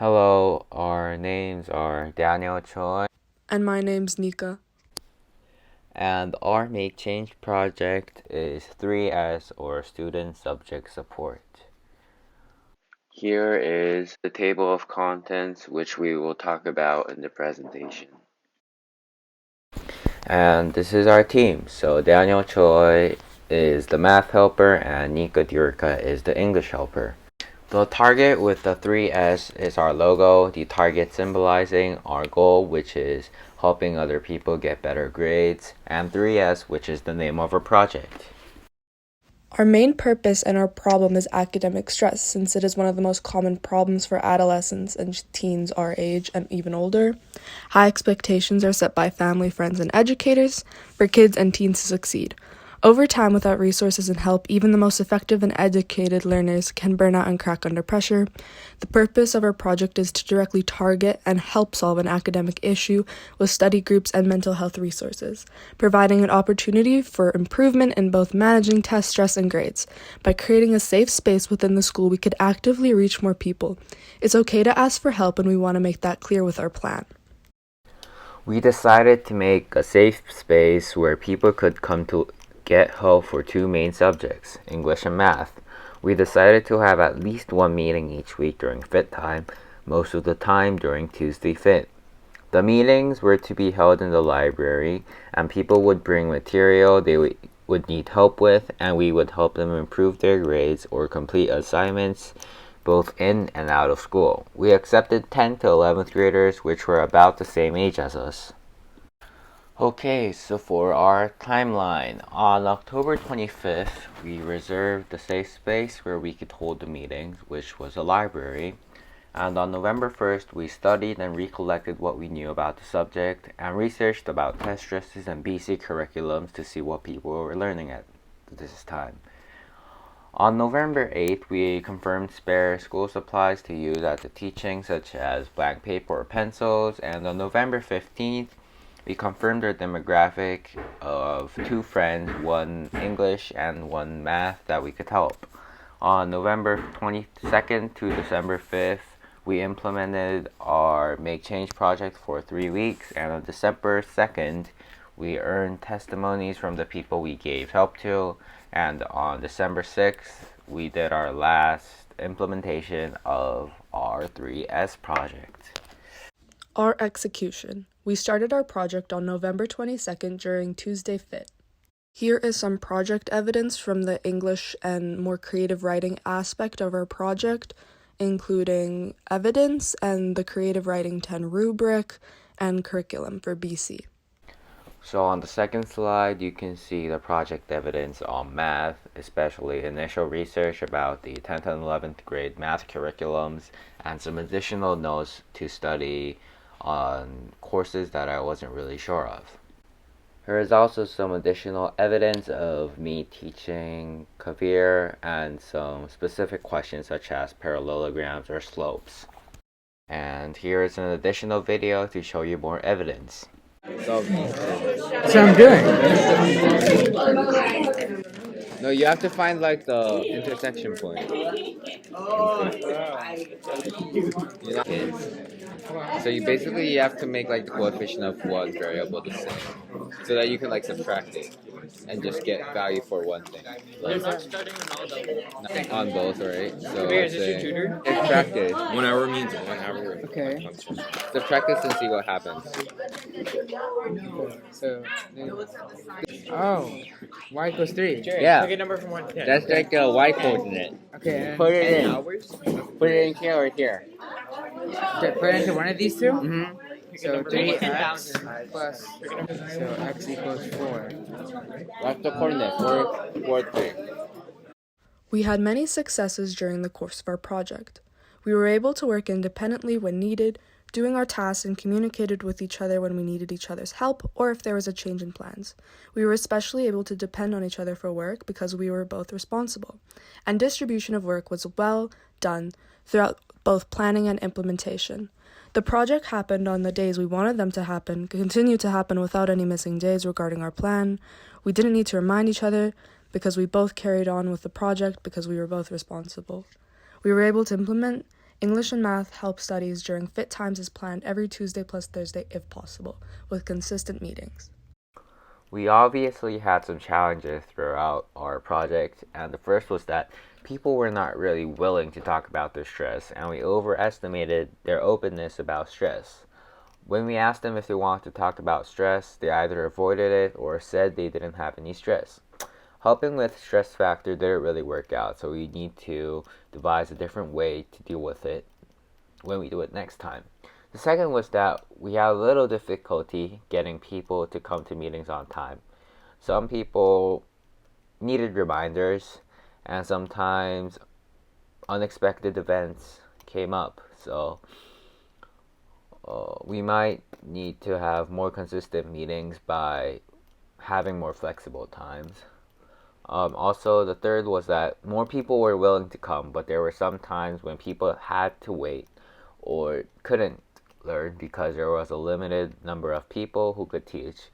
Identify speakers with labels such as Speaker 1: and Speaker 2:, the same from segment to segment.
Speaker 1: Hello, our names are Daniel Choi,
Speaker 2: And my name's Nika.
Speaker 1: and our Make Change project is 3S or Student Subject Support. Here is the table of contents which we will talk about in the presentation. And this is our team. So Daniel Choi is the math helper and Nika Durka is the English helper. The target with the 3S is our logo, the target symbolizing our goal, which is helping other people get better grades, and 3S, which is the name of our project.
Speaker 2: Our main purpose and our problem is academic stress, since it is one of the most common problems for adolescents and teens our age and even older. High expectations are set by family, friends, and educators for kids and teens to succeed. Over time, without resources and help, even the most effective and educated learners can burn out and crack under pressure. The purpose of our project is to directly target and help solve an academic issue with study groups and mental health resources, providing an opportunity for improvement in both managing test stress and grades. By creating a safe space within the school, we could actively reach more people. It's okay to ask for help, and we want to make that clear with our plan.
Speaker 1: We decided to make a safe space where people could come to get help for two main subjects, English and math. We decided to have at least one meeting each week during fit time, most of the time during Tuesday fit. The meetings were to be held in the library, and people would bring material they would need help with, and we would help them improve their grades or complete assignments both in and out of school. We accepted 10th to 11th graders, which were about the same age as us. Okay, so for our timeline, on October 25th, we reserved the safe space where we could hold the meetings, which was a library. And on November 1st, we studied and recollected what we knew about the subject and researched about test stresses and BC curriculums to see what people were learning at this time. On November 8th, we confirmed spare school supplies to use at the teaching, such as blank paper or pencils, and on November 15th, we confirmed our demographic of two friends, one English and one math, that we could help. On November 22nd to December 5th, we implemented our Make Change project for 3 weeks, and on December 2nd, we earned testimonies from the people we gave help to, and on December 6th, we did our last implementation of our 3S project.
Speaker 2: Our execution. We started our project on November 22nd during Tuesday Fit. Here is some project evidence from the English and more creative writing aspect of our project, including evidence and the Creative Writing 10 rubric and curriculum for BC.
Speaker 1: So on the second slide, you can see the project evidence on math, especially initial research about the 10th and 11th grade math curriculums, and some additional notes to study on courses that I wasn't really sure of. There is also some additional evidence of me teaching Kavir and some specific questions such as parallelograms or slopes. And here is an additional video to show you more evidence.
Speaker 3: So I'm doing.
Speaker 1: No, you have to find like the intersection point. You know, kids. So you have to make like the coefficient of one variable the same, so that you can like subtract it and just get value for one thing. Like, on both, right? So
Speaker 3: Is this your tutor?
Speaker 1: subtract it.
Speaker 4: 1 hour means 1 hour.
Speaker 3: Okay.
Speaker 1: Subtract this and see what happens.
Speaker 3: So, y equals 3.
Speaker 1: Yeah.
Speaker 3: Pick a number from 1 to 10.
Speaker 1: That's like the y coordinate.
Speaker 3: Okay.
Speaker 1: Put it in.
Speaker 3: Hours?
Speaker 1: Put it in here or here.
Speaker 3: Put it into one of these two?
Speaker 1: Mm-hmm.
Speaker 3: So 3x plus, so x equals 4.
Speaker 1: That's the coordinate. 4, 3.
Speaker 2: We had many successes during the course of our project. We were able to work independently when needed, doing our tasks, and communicated with each other when we needed each other's help or if there was a change in plans. We were especially able to depend on each other for work because we were both responsible. And distribution of work was well done throughout both planning and implementation. The project happened on the days we wanted them to happen, continued to happen without any missing days regarding our plan. We didn't need to remind each other because we both carried on with the project because we were both responsible. We were able to implement English and math help studies during fit times is planned every Tuesday plus Thursday if possible, with consistent meetings.
Speaker 1: We obviously had some challenges throughout our project, and the first was that people were not really willing to talk about their stress, and we overestimated their openness about stress. When we asked them if they wanted to talk about stress, they either avoided it or said they didn't have any stress. Helping with stress factor didn't really work out, so we need to devise a different way to deal with it when we do it next time. The second was that we had a little difficulty getting people to come to meetings on time. Some people needed reminders, and sometimes unexpected events came up. So we might need to have more consistent meetings by having more flexible times. Also, the third was that more people were willing to come, but there were some times when people had to wait or couldn't learn because there was a limited number of people who could teach,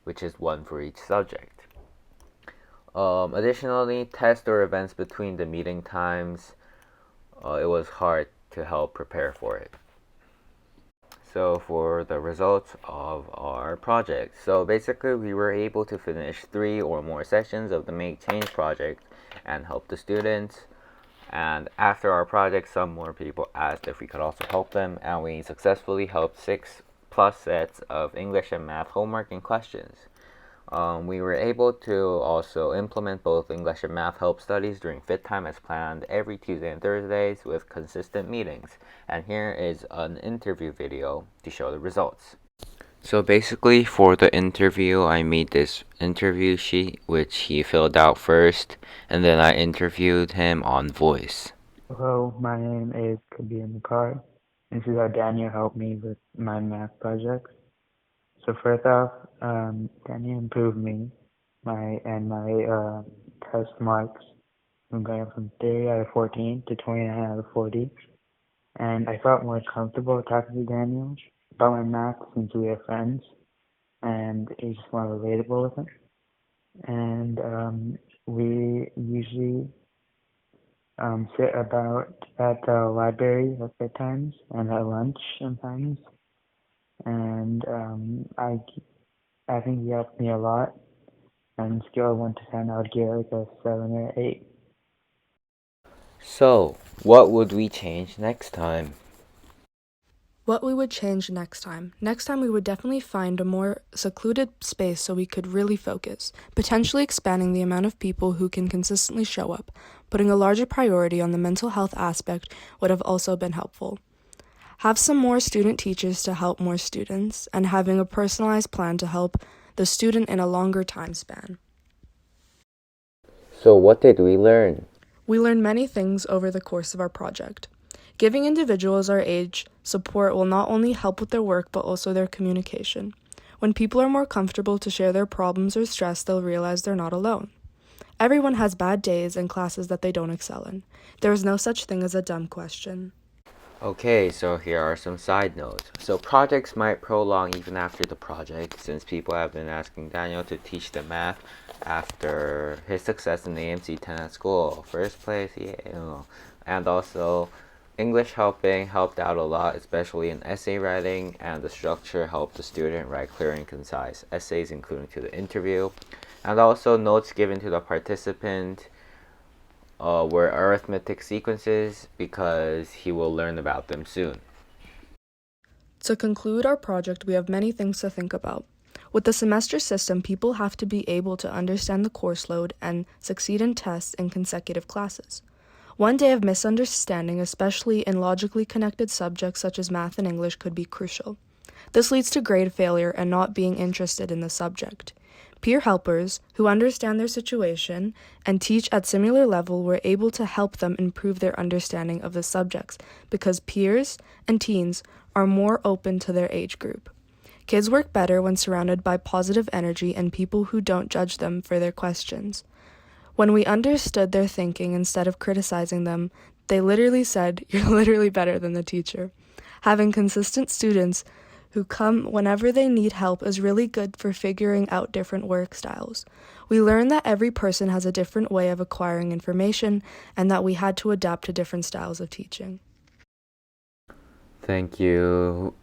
Speaker 1: which is one for each subject. Additionally, tests or events between the meeting times, it was hard to help prepare for it. So for the results of our project, so basically we were able to finish 3 or more sessions of the Make Change project and help the students. And after our project, some more people asked if we could also help them, and we successfully helped 6+ sets of English and math homework and questions. We were able to also implement both English and math help studies during fit time as planned every Tuesday and Thursdays with consistent meetings. And here is an interview video to show the results. So basically for the interview, I made this interview sheet which he filled out first, and then I interviewed him on voice.
Speaker 4: Hello, my name is Kabir Mukar. This is how Daniel helped me with my math projects. So first off, Daniel improved me, my test marks. I'm going from 30 out of 14 to 29 out of 40. And I felt more comfortable talking to Daniel about my math since we are friends, and he's just more relatable with him. And we usually sit about at the library at times and at lunch sometimes. And I think he helped me a lot. On a scale of 1 to 10, I would give it like a 7 or 8.
Speaker 1: So, what would we change next time?
Speaker 2: What we would change next time. Next time we would definitely find a more secluded space so we could really focus, potentially expanding the amount of people who can consistently show up. Putting a larger priority on the mental health aspect would have also been helpful. Have some more student teachers to help more students, and having a personalized plan to help the student in a longer time span.
Speaker 1: So what did we learn?
Speaker 2: We learned many things over the course of our project. Giving individuals our age support will not only help with their work, but also their communication. When people are more comfortable to share their problems or stress, they'll realize they're not alone. Everyone has bad days and classes that they don't excel in. There is no such thing as a dumb question.
Speaker 1: Okay, so here are some side notes. So projects might prolong even after the project, since people have been asking Daniel to teach them math after his success in the AMC 10 at school. First place, yeah. And also, English helped out a lot, especially in essay writing, and the structure helped the student write clear and concise essays, including to the interview. And also, notes given to the participant were arithmetic sequences because he will learn about them soon.
Speaker 2: To conclude our project, we have many things to think about. With the semester system, people have to be able to understand the course load and succeed in tests in consecutive classes. One day of misunderstanding, especially in logically connected subjects such as math and English, could be crucial. This leads to grade failure and not being interested in the subject. Peer helpers, who understand their situation and teach at similar level, were able to help them improve their understanding of the subjects because peers and teens are more open to their age group. Kids work better when surrounded by positive energy and people who don't judge them for their questions. When we understood their thinking instead of criticizing them, they literally said, "You're literally better than the teacher." Having consistent students who come whenever they need help is really good for figuring out different work styles. We learned that every person has a different way of acquiring information and that we had to adapt to different styles of teaching.
Speaker 1: Thank you.